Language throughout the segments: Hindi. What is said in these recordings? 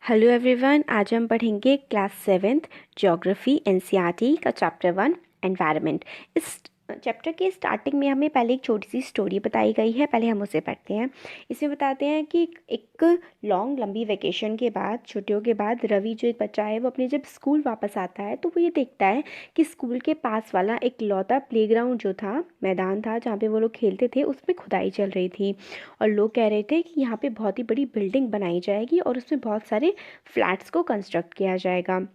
हेलो एवरीवन, आज हम पढ़ेंगे क्लास 7th ज्योग्राफी एनसीईआरटी का चैप्टर 1 एनवायरनमेंट। इस चैप्टर के स्टार्टिंग में हमें पहले एक छोटी सी स्टोरी बताई गई है। पहले हम उसे पढ़ते हैं। इसमें बताते हैं कि एक लंबी वेकेशन के बाद, छुट्टियों के बाद, रवि जो एक बच्चा है वो अपने जब स्कूल वापस आता है तो वो ये देखता है कि स्कूल के पास वाला एक लौता प्लेग्राउंड जो था, मैदान था जहाँ पे वो लोग खेलते थे, उसमें खुदाई चल रही थी और लोग कह रहे थे कि यहाँ पे बहुत ही बड़ी बिल्डिंग बनाई जाएगी और उसमें बहुत सारे फ्लैट्स को कंस्ट्रक्ट किया जाएगा।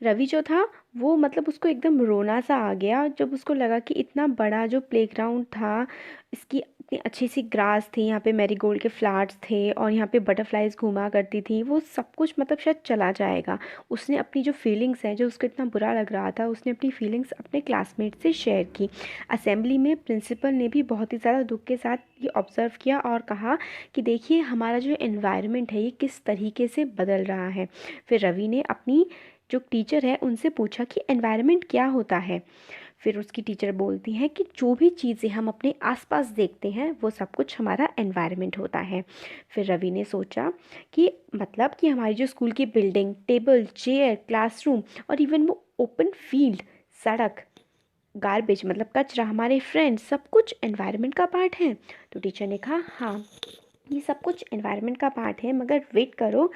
रवि जो था वो उसको एकदम रोना सा आ गया जब उसको लगा कि इतना बड़ा जो प्लेग्राउंड था, इसकी इतनी अच्छी सी ग्रास थी, यहाँ पे मैरीगोल्ड के फ्लावर्स थे और यहाँ पे बटरफ्लाइज घूमा करती थी, वो सब कुछ शायद चला जाएगा। उसने अपनी जो फीलिंग्स हैं, जो उसको इतना बुरा लग रहा था, उसने अपनी फीलिंग्स अपने क्लासमेट से शेयर की। असेंबली में प्रिंसिपल ने भी बहुत ही ज़्यादा दुख के साथ ये ऑब्ज़र्व किया और कहा कि देखिए हमारा जो एनवायरनमेंट है ये किस तरीके से बदल रहा है। फिर रवि ने अपनी जो टीचर है उनसे पूछा कि एनवायरनमेंट क्या होता है। फिर उसकी टीचर बोलती हैं कि जो भी चीज़ें हम अपने आसपास देखते हैं वो सब कुछ हमारा एनवायरनमेंट होता है। फिर रवि ने सोचा कि कि हमारी जो स्कूल की बिल्डिंग, टेबल, चेयर, क्लासरूम और इवन वो ओपन फील्ड, सड़क, गार्बेज कचरा, हमारे फ्रेंड्स, सब कुछ एनवायरनमेंट का पार्ट है। तो टीचर ने कहा हाँ, ये सब कुछ एनवायरनमेंट का पार्ट है, मगर वेट करो,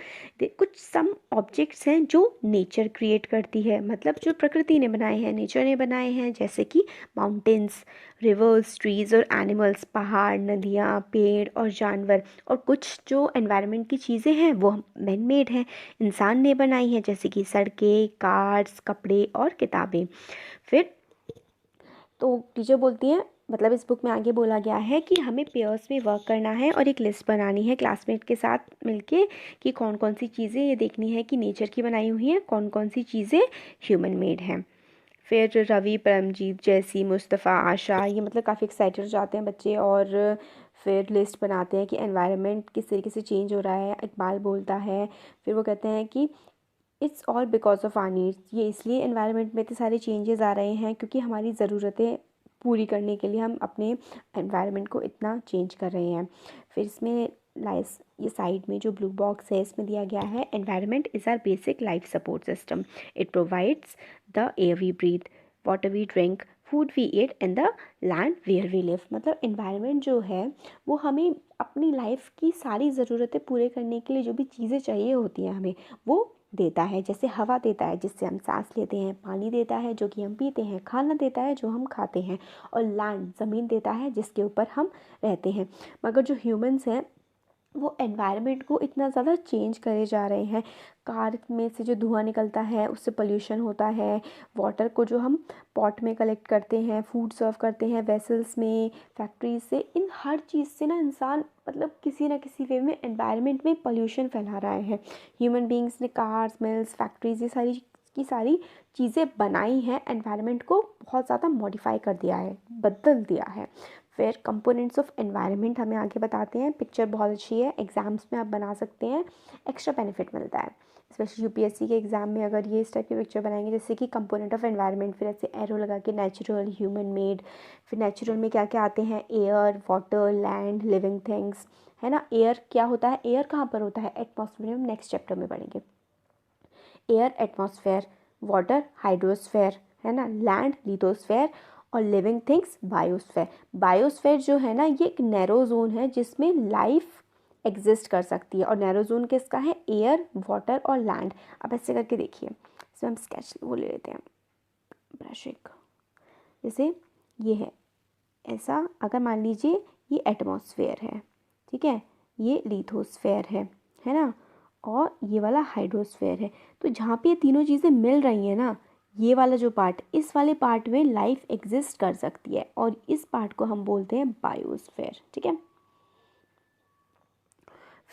कुछ सम ऑब्जेक्ट्स हैं जो नेचर क्रिएट करती है, जो प्रकृति ने बनाए हैं, नेचर ने बनाए हैं, जैसे कि माउंटेन्स, रिवर्स, ट्रीज और एनिमल्स, पहाड़, नदियाँ, पेड़ और जानवर। और कुछ जो एनवायरनमेंट की चीज़ें हैं वो मैन मेड हैं, इंसान ने बनाई हैं, जैसे कि सड़कें, कार्स, कपड़े और किताबें। फिर तो टीचर बोलती हैं, इस बुक में आगे बोला गया है कि हमें पेयर्स में वर्क करना है और एक लिस्ट बनानी है क्लासमेट के साथ मिलके कि कौन कौन सी चीज़ें ये देखनी है कि नेचर की बनाई हुई हैं, कौन कौन सी चीज़ें ह्यूमन मेड हैं। फिर रवि, परमजीत, जैसी, मुस्तफ़ा, आशा, ये काफ़ी एक्साइटेड हो जाते हैं बच्चे और फिर लिस्ट बनाते हैं कि एनवायरनमेंट किस तरीके से चेंज हो रहा है। इकबाल बोलता है, फिर वो कहते हैं कि it's all because of our needs, ये इसलिए एनवायरनमेंट में इतने सारे चेंजेस आ रहे हैं क्योंकि हमारी ज़रूरतें पूरी करने के लिए हम अपने एनवायरनमेंट को इतना चेंज कर रहे हैं। फिर इसमें लाइस ये साइड में जो ब्लू बॉक्स है इसमें दिया गया है, environment is our basic life support system. It provides the air we breathe, water we drink, food we eat and the land where we live. Environment जो है वो हमें अपनी लाइफ की सारी ज़रूरतें पूरे करने के लिए जो भी चीज़ें चाहिए होती हैं हमें वो देता है। जैसे हवा देता है जिससे हम सांस लेते हैं, पानी देता है जो कि हम पीते हैं, खाना देता है जो हम खाते हैं, और लैंड, ज़मीन देता है जिसके ऊपर हम रहते हैं। मगर जो ह्यूमंस हैं वो एनवायरनमेंट को इतना ज़्यादा चेंज करे जा रहे हैं। कार में से जो धुआं निकलता है उससे पोल्यूशन होता है, वाटर को जो हम पॉट में कलेक्ट करते हैं, फूड सर्व करते हैं वेसल्स में, फैक्ट्रीज से, इन हर चीज़ से ना इंसान किसी ना किसी वे में एनवायरनमेंट में पोल्यूशन फैला रहा है। ह्यूमन बींग्स ने कार्स, मिल्स, फैक्ट्रीज, ये सारी की सारी चीज़ें बनाई हैं, एनवायरनमेंट को बहुत ज़्यादा मॉडिफाई कर दिया है, बदल दिया है। फिर कंपोनेंट्स ऑफ एनवायरनमेंट हमें आगे बताते हैं। पिक्चर बहुत अच्छी है, एग्जाम्स में आप बना सकते हैं, एक्स्ट्रा बेनिफिट मिलता है। स्पेशली यूपीएससी के एग्जाम में अगर ये इस टाइप की पिक्चर बनाएंगे, जैसे कि कंपोनेंट ऑफ एनवायरनमेंट, फिर ऐसे एरो लगा के नेचुरल, ह्यूमन मेड। फिर नेचुरल में क्या क्या आते हैं, air, water, land, living things, है ना। एयर क्या होता है, एयर कहाँ पर होता है, एटमॉस्फेयर, हम नेक्स्ट चैप्टर में पढ़ेंगे। एयर एटमॉस्फेयर, वाटर हाइड्रोस्फेयर, है ना, लैंड लिथोस्फेयर, और लिविंग थिंग्स बायोस्फेयर। बायोस्फेयर जो है ना ये एक नैरो जोन है जिसमें लाइफ एग्जिस्ट कर सकती है, और नैरो जोन किसका है, एयर, वाटर और लैंड। अब ऐसे करके देखिए, इसमें हम स्केच वो ले लेते हैं, ब्रश एक, जैसे ये है ऐसा, अगर मान लीजिए ये एटमॉस्फेयर है, ठीक है, ये लिथोस्फेयर है ना, और ये वाला हाइड्रोस्फेयर है। तो जहाँ पे ये तीनों चीज़ें मिल रही हैं ना, ये वाला जो पार्ट, इस वाले पार्ट में लाइफ एग्जिस्ट कर सकती है, और इस पार्ट को हम बोलते हैं बायोस्फेयर, ठीक है।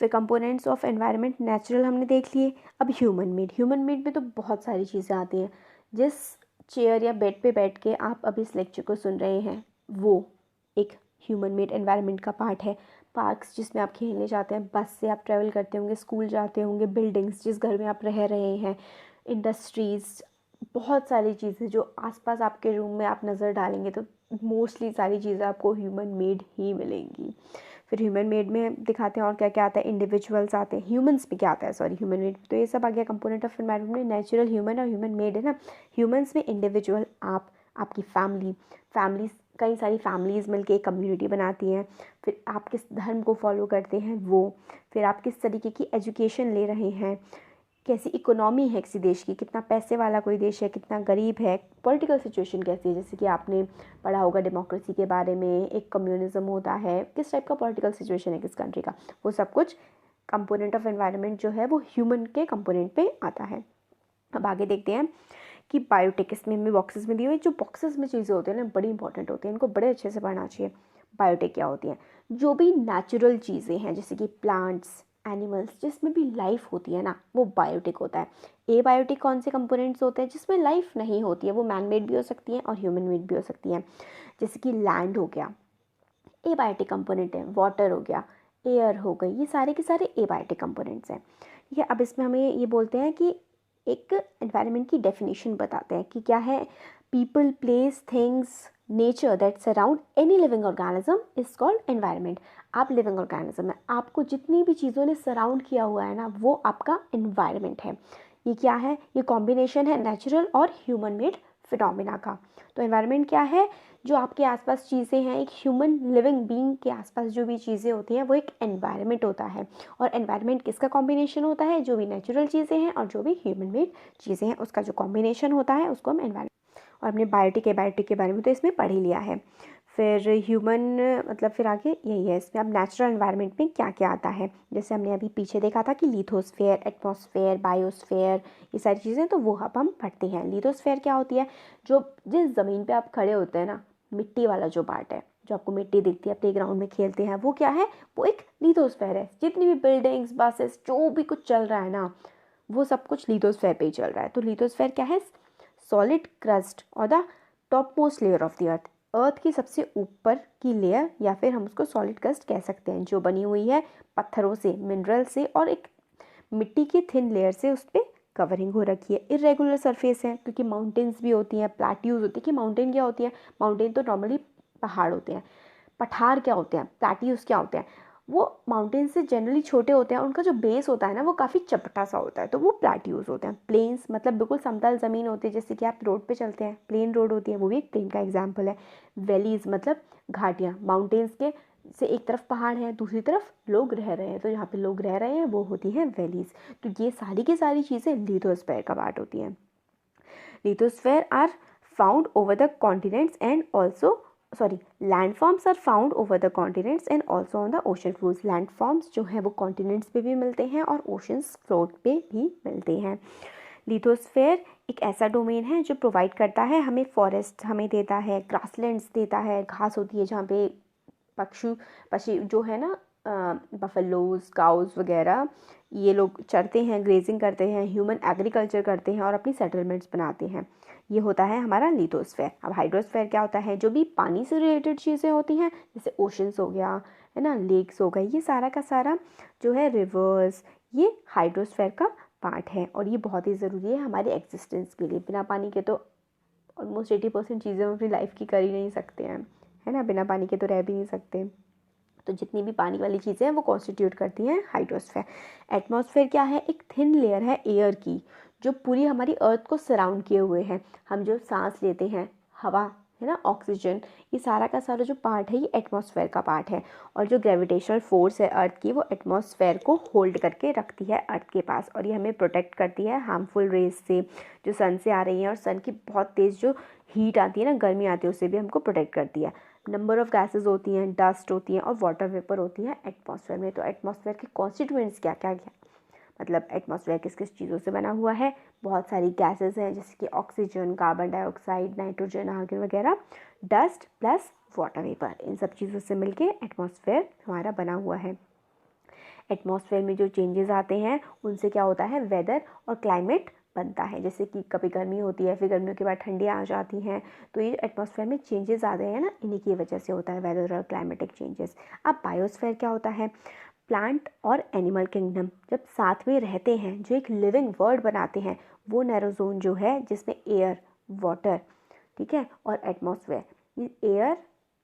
फिर कंपोनेंट्स ऑफ एनवायरनमेंट, नेचुरल हमने देख लिए। अब ह्यूमन मेड, ह्यूमन मेड में तो बहुत सारी चीज़ें आती हैं। जिस चेयर या बेड पे बैठ के आप अभी इस लेक्चर को सुन रहे हैं वो एक ह्यूमन मेड एनवायरनमेंट का पार्ट है। पार्क्स जिसमें आप खेलने जाते हैं, बस से आप ट्रैवल करते होंगे, स्कूल जाते होंगे, बिल्डिंग्स जिस घर में आप रह रहे हैं, इंडस्ट्रीज़, बहुत सारी चीज़ें जो आसपास आपके रूम में आप नज़र डालेंगे तो मोस्टली सारी चीज़ें आपको ह्यूमन मेड ही मिलेंगी। फिर ह्यूमन मेड में दिखाते हैं और क्या क्या आता है, इंडिविजुअल्स आते हैं, ह्यूमंस में क्या आता है, सॉरी ह्यूमन मेड, तो ये सब आ गया कंपोनेंट ऑफ एनवायरनमेंट में, नेचुरल, ह्यूमन और ह्यूमन मेड है ना। ह्यूमंस में इंडिविजुअल, आपकी फैमिलीज, कई सारी फैमिलीज़ मिलके एक कम्युनिटी बनाती हैं। फिर आप किस धर्म को फॉलो करते हैं वो, फिर आप किस तरीके की एजुकेशन ले रहे हैं, कैसी इकोनॉमी है किसी देश की, कितना पैसे वाला कोई देश है, कितना गरीब है, पॉलिटिकल सिचुएशन कैसी है, जैसे कि आपने पढ़ा होगा डेमोक्रेसी के बारे में, एक कम्युनिज्म होता है, किस टाइप का पॉलिटिकल सिचुएशन है किस कंट्री का, वो सब कुछ कंपोनेंट ऑफ एनवायरनमेंट जो है वो ह्यूमन के कंपोनेंट पे आता है। अब आगे देखते हैं कि बायोटेक, इसमें हमें बॉक्सेस में दी हुई, जो बॉक्सेस में चीज़ें होती हैं ना बड़ी इंपॉर्टेंट होती हैं, इनको बड़े अच्छे से पढ़ना चाहिए। बायोटेक क्या होती हैं, जो भी नेचुरल चीज़ें हैं जैसे कि प्लांट्स, एनिमल्स, जिसमें भी लाइफ होती है ना वो बायोटिक होता है। ए बायोटिक कौन से कंपोनेंट्स होते हैं, जिसमें लाइफ नहीं होती है, वो मैन मेड भी हो सकती हैं और ह्यूमन मेड भी हो सकती हैं। जैसे कि लैंड हो गया, ए बायोटिक कंपोनेंट है, वाटर हो गया, एयर हो गई, ये सारे के सारे ए बायोटिक कंपोनेंट्स हैं। ठीक है, अब इसमें हमें ये बोलते हैं कि एक एनवायरनमेंट की डेफिनेशन बताते हैं कि क्या है, people, place, things, nature that surround any living organism is called environment. आप लिविंग ऑर्गेनिज्म है, आपको जितनी भी चीज़ों ने सराउंड किया हुआ है ना वो आपका एनवायरनमेंट है। ये क्या है, ये कॉम्बिनेशन है नेचुरल और ह्यूमन मेड फिनोमिना का। तो एनवायरनमेंट क्या है, जो आपके आसपास चीज़ें हैं, एक ह्यूमन लिविंग बीइंग के आसपास जो भी चीज़ें होती हैं वो एक एनवायरनमेंट होता है। और एनवायरनमेंट किसका कॉम्बिनेशन होता है, जो भी नेचुरल चीज़ें हैं और जो भी ह्यूमन मेड चीज़ें हैं उसका जो कॉम्बिनेशन होता है उसको हम एनवायरनमेंट। और हमने बायोटिक के बारे में तो इसमें पढ़ ही लिया है। फिर ह्यूमन मतलब फिर आगे यही है, इसमें अब नेचुरल एनवायरनमेंट में क्या क्या आता है, जैसे हमने अभी पीछे देखा था कि लिथोस्फेयर, एटमॉस्फेयर, बायोस्फेयर, ये सारी चीज़ें, तो वो अब हम पढ़ते हैं। लिथोस्फेयर क्या होती है, जो जिस ज़मीन पे आप खड़े होते हैं ना, मिट्टी वाला जो पार्ट है, जो आपको मिट्टी दिखती है, प्ले ग्राउंड में खेलते हैं, वो क्या है, वो एक लिथोस्फेयर है। जितनी भी बिल्डिंग्स, बसेस, जो भी कुछ चल रहा है ना वो सब कुछ लिथोस्फेयर पे ही चल रहा है। तो लिथोस्फेयर क्या है, सॉलिड क्रस्ट और the top most layer of the earth, earth की सबसे ऊपर की लेयर, या फिर हम उसको सॉलिड क्रस्ट कह सकते हैं, जो बनी हुई है पत्थरों से, मिनरल से और एक मिट्टी की थिन लेयर से उस पर कवरिंग हो रखी है। इरेगुलर सरफेस है क्योंकि माउंटेन्स भी होती हैं, प्लेट्यूज होती है। कि माउंटेन क्या होती है, माउंटेन तो नॉर्मली पहाड़ होते हैं, पठार क्या होते हैं, प्लेट्यूज क्या होते हैं, वो माउंटेन से जनरली छोटे होते हैं, उनका जो बेस होता है ना वो काफ़ी चपटा सा होता है, तो वो प्लेट्यूज होते हैं। प्लेन्स मतलब बिल्कुल समतल ज़मीन होती है, जैसे कि आप रोड पे चलते हैं, प्लेन रोड होती है, वो भी एक प्लेन का एग्जाम्पल है। वैलीज मतलब घाटियाँ, माउंटेन्स के से एक तरफ पहाड़ है, दूसरी तरफ लोग रह रहे हैं, तो यहाँ पे लोग रह रहे हैं वो होती हैं वैलीज। तो ये सारी की सारी चीज़ें लिथोस्फेयर का पार्ट होती हैं। Lithosphere are found over the continents and also landforms are found over the continents and also on the ocean floors. Landforms जो है वो कॉन्टिनेंट्स पे भी मिलते हैं और ओशंस फ्लोर पे भी मिलते हैं। लिथोस्फेयर एक ऐसा डोमेन है जो प्रोवाइड करता है हमें, फॉरेस्ट हमें देता है, ग्रासलैंड्स देता है, घास होती है जहाँ पे पक्षी जो है ना, बफलोज, काउज वगैरह, ये लोग चरते हैं, ग्रेजिंग करते हैं, ह्यूमन एग्रीकल्चर करते हैं और अपनी सेटलमेंट्स बनाते हैं। ये होता है हमारा लिथोस्फेयर। अब हाइड्रोस्फेयर क्या होता है, जो भी पानी से रिलेटेड चीज़ें होती हैं, जैसे ओशंस हो गया है ना, लेक्स हो गए, ये सारा का सारा जो है, रिवर्स, ये हाइड्रोस्फेयर का पार्ट है और ये बहुत ही ज़रूरी है हमारे एग्जिस्टेंस के लिए। बिना पानी के तो ऑलमोस्ट 80% चीज़ें हम अपनी लाइफ की कर ही नहीं सकते हैं, है ना, बिना पानी के तो रह भी नहीं सकते। तो जितनी भी पानी वाली चीज़ें हैं वो कॉन्स्टिट्यूट करती हैं हाइड्रोस्फेयर। एटमॉस्फेयर क्या है, एक थिन लेयर है एयर की, जो पूरी हमारी अर्थ को सराउंड किए हुए हैं। हम जो सांस लेते हैं, हवा है ना, ऑक्सीजन, ये सारा का सारा जो पार्ट है ये एटमॉस्फेयर का पार्ट है। और जो ग्रेविटेशनल फोर्स है अर्थ की, वो एटमॉस्फेयर को होल्ड करके रखती है अर्थ के पास, और ये हमें प्रोटेक्ट करती है हार्मफुल रेज से, जो सन से आ रही हैं, और सन की बहुत तेज़ जो हीट आती है ना, गर्मी आती है, उससे भी हमको प्रोटेक्ट करती है। नंबर ऑफ़ गैसेस होती हैं, डस्ट होती हैं और वाटर वेपर होती हैं एटमॉस्फेयर में। तो एटमॉस्फेयर के कॉन्स्टिट्यूएंट्स क्या क्या क्या, मतलब एटमॉस्फेयर किस किस चीज़ों से बना हुआ है, बहुत सारी गैसेस हैं जैसे कि oxygen, carbon dioxide, nitrogen, argon वगैरह, डस्ट प्लस वाटर वेपर, इन सब चीज़ों से मिलके एटमॉस्फेयर हमारा बना हुआ है। एटमॉस्फेयर में जो चेंजेस आते हैं उनसे क्या होता है, वेदर और क्लाइमेट बनता है। जैसे कि कभी गर्मी होती है, फिर गर्मियों के बाद ठंडियाँ आ जाती हैं, तो ये एटमॉस्फेयर में चेंजेस आते हैं ना, इन्हीं की वजह से होता है वेदर और क्लाइमेटिक चेंजेस। अब बायोस्फेयर क्या होता है, प्लांट और एनिमल किंगडम जब साथ में रहते हैं, जो एक लिविंग वर्ल्ड बनाते हैं, वो नैरो जोन जो है जिसमें एयर, वाटर, ठीक है, और एटमॉस्फेयर, ये एयर,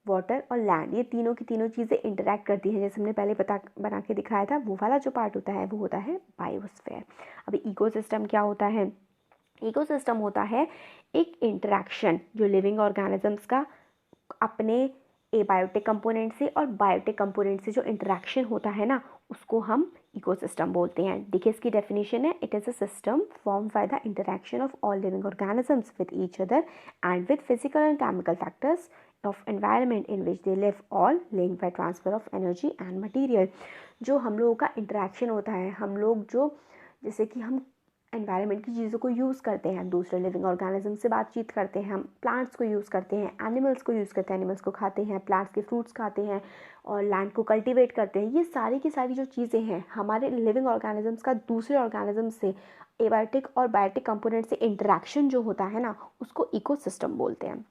वाटर और लैंड, ये तीनों की तीनों चीज़ें इंटरेक्ट करती हैं। जैसे हमने पहले बना के दिखाया था, वो वाला जो पार्ट होता है वो होता है बायोस्फीयर। अभी इकोसिस्टम क्या होता है? इकोसिस्टम होता है एक इंटरेक्शन जो लिविंग ऑर्गेनिजम्स का अपने एबायोटिक कंपोनेंट से और बायोटिक कंपोनेंट से जो इंटरेक्शन होता है ना, उसको हम इकोसिस्टम बोलते हैं। देखिए इसकी डेफिनेशन है, it is a system form by the interaction of all living organisms with each other and with physical and chemical factors of environment in which they live, all linked by transfer of energy and material. जो हम लोगों का इंटरेक्शन होता है, हम लोग जो जैसे कि हम एनवायरनमेंट की चीज़ों को यूज़ करते हैं, दूसरे लिविंग ऑर्गेनिज्म से बातचीत करते हैं, हम प्लांट्स को यूज़ करते हैं, एनिमल्स को यूज़ करते हैं, एनिमल्स को खाते हैं, प्लांट्स के फ्रूट्स खाते हैं और लैंड को कल्टीवेट करते हैं। ये सारी की सारी जो चीज़ें हैं हमारे लिविंग ऑर्गेनिजम्स का दूसरे ऑर्गेनिज्म से एबायोटिक और बायोटिक कंपोनेंट से इंटरेक्शन जो होता है ना, उसको इकोसिस्टम बोलते हैं।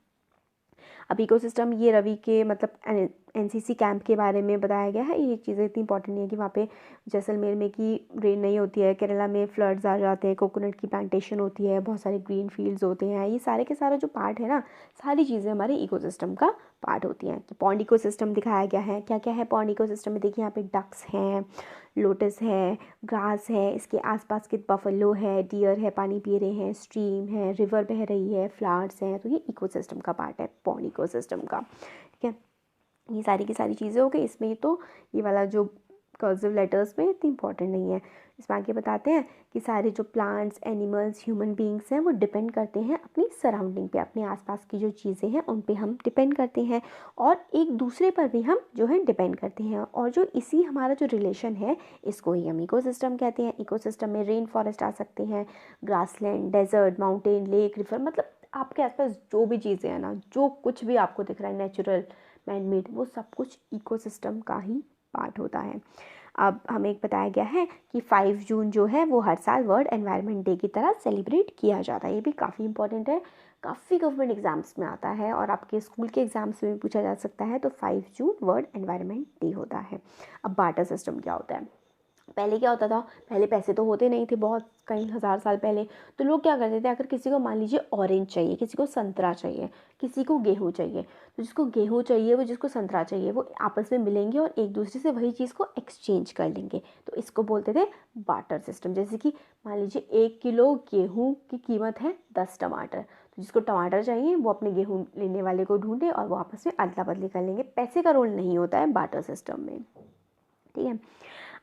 अब इकोसिस्टम ये रवि के मतलब एनसीसी कैंप के बारे में बताया गया है। ये चीज़ें इतनी इंपॉर्टेंट नहीं है कि वहाँ पे जैसलमेर में की रेन नहीं होती है, केरला में फ्लड्स आ जाते हैं, कोकोनट की प्लांटेशन होती है, बहुत सारे ग्रीन फील्ड्स होते हैं। ये सारे के सारे जो पार्ट है ना, सारी चीज़ें हमारे इकोसिस्टम का पार्ट होती हैं। तो पॉन्ड इकोसिस्टम दिखाया गया है। क्या क्या है पॉन्ड इकोसिस्टम में? देखिए यहाँ पे डक्स हैं, लोटस है, ग्रास है, इसके आसपास के बफलो है, डियर है पानी पी रहे हैं, स्ट्रीम है, रिवर बह रही है, फ्लावर्स हैं। तो ये इकोसिस्टम का पार्ट है, पॉन्ड इकोसिस्टम का। ठीक है, ये सारी की सारी चीज़ें हो गई। इसमें तो ये वाला जो कर्सिव लेटर्स में इतनी इंपॉर्टेंट नहीं है। इसमें आगे बताते हैं कि सारे जो प्लांट्स, एनिमल्स, ह्यूमन बींग्स हैं वो डिपेंड करते हैं अपनी सराउंडिंग पे, अपने आसपास की जो चीज़ें हैं उन पे हम डिपेंड करते हैं और एक दूसरे पर भी हम जो है डिपेंड करते हैं। और जो इसी हमारा जो रिलेशन है, इसको ही हम इकोसिस्टम कहते हैं। इकोसिस्टम में रेन फॉरेस्ट आ सकते हैं, grassland, desert, mountain, lake, river, मतलब आपके आसपास जो भी चीज़ें हैं ना, जो कुछ भी आपको दिख रहा है नेचुरल, मैनमेड, वो सब कुछ इकोसिस्टम का ही पार्ट होता है। अब हमें एक बताया गया है कि 5 जून जो है वो हर साल वर्ल्ड एनवायरनमेंट डे की तरह सेलिब्रेट किया जाता है। ये भी काफ़ी इंपॉर्टेंट है, काफ़ी गवर्नमेंट एग्जाम्स में आता है और आपके स्कूल के एग्जाम्स में भी पूछा जा सकता है। तो 5 जून वर्ल्ड एनवायरनमेंट डे होता है। अब बार्टर सिस्टम क्या होता है? पहले क्या होता था? पहले पैसे तो होते नहीं थे, बहुत कई हज़ार साल पहले। तो लोग क्या करते थे, अगर किसी को मान लीजिए ऑरेंज चाहिए, किसी को संतरा चाहिए, किसी को गेहूँ चाहिए, तो जिसको गेहूँ चाहिए वो जिसको संतरा चाहिए वो आपस में मिलेंगे और एक दूसरे से वही चीज़ को एक्सचेंज कर लेंगे। तो इसको बोलते थे बार्टर सिस्टम। जैसे कि मान लीजिए 1 किलो गेहूँ की कीमत है 10 टमाटर, तो जिसको टमाटर चाहिए वो अपने गेहूँ लेने वाले को ढूंढे और वो आपस में अदला बदली कर लेंगे। पैसे का रोल नहीं होता है बार्टर सिस्टम में। ठीक है,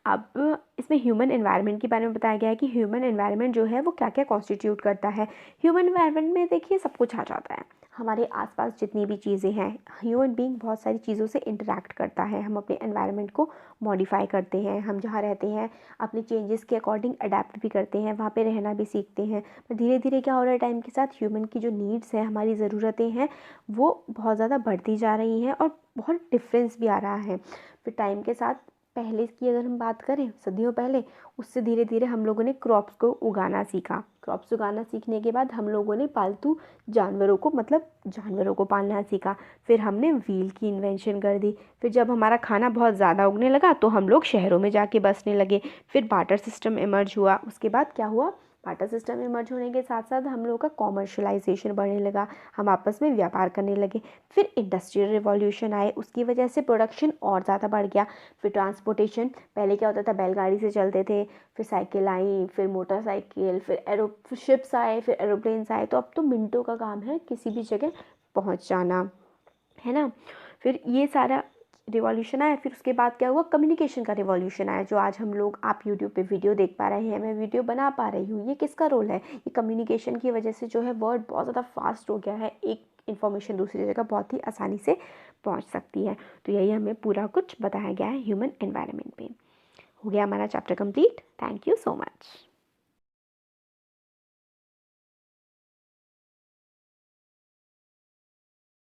अब इसमें ह्यूमन एनवायरनमेंट के बारे में बताया गया है कि ह्यूमन एनवायरनमेंट जो है वो क्या क्या कॉन्स्टिट्यूट करता है। ह्यूमन एनवायरनमेंट में देखिए सब कुछ आ जाता है, हमारे आसपास जितनी भी चीज़ें हैं। ह्यूमन बीइंग बहुत सारी चीज़ों से इंटरेक्ट करता है, हम अपने एनवायरनमेंट को मॉडिफाई करते हैं, हम जहाँ रहते हैं अपने चेंजेस के अकॉर्डिंग अडेप्ट भी करते हैं, वहाँ पे रहना भी सीखते हैं। पर धीरे धीरे क्या हो रहा है, टाइम के साथ ह्यूमन की जो नीड्स हैं, हमारी ज़रूरतें हैं, वो बहुत ज़्यादा बढ़ती जा रही हैं और बहुत डिफरेंस भी आ रहा है। फिर टाइम के साथ पहले की अगर हम बात करें सदियों पहले, उससे धीरे धीरे हम लोगों ने क्रॉप्स को उगाना सीखा। क्रॉप्स उगाना सीखने के बाद हम लोगों ने पालतू जानवरों को मतलब जानवरों को पालना सीखा। फिर हमने व्हील की इन्वेंशन कर दी। फिर जब हमारा खाना बहुत ज़्यादा उगने लगा तो हम लोग शहरों में जाके बसने लगे। फिर बार्टर सिस्टम इमर्ज हुआ। उसके बाद क्या हुआ, बार्टर सिस्टम इमर्ज होने के साथ साथ हम लोगों का कॉमर्शलाइजेशन बढ़ने लगा, हम आपस में व्यापार करने लगे। फिर इंडस्ट्रियल रिवॉल्यूशन आए, उसकी वजह से प्रोडक्शन और ज़्यादा बढ़ गया। फिर ट्रांसपोर्टेशन, पहले क्या होता था बैलगाड़ी से चलते थे, फिर साइकिल आई, फिर मोटरसाइकिल, फिर शिप्स आए, फिर एरोप्लेन्स आए। तो अब तो मिनटों का काम है किसी भी जगह पहुंच जाना, है ना। फिर ये सारा रिवॉल्यूशन आया। फिर उसके बाद क्या हुआ, कम्युनिकेशन का रिवॉल्यूशन आया। जो आज हम लोग आप यूट्यूब पे वीडियो देख पा रहे हैं, मैं वीडियो बना पा रही हूँ, ये किसका रोल है? ये कम्युनिकेशन की वजह से जो है वर्ड बहुत ज़्यादा फास्ट हो गया है, एक इन्फॉर्मेशन दूसरी जगह बहुत ही आसानी से पहुँच सकती है। तो यही हमें पूरा कुछ बताया गया है ह्यूमन एनवायरनमेंट पे। हो गया हमारा chapter complete. Thank you so much.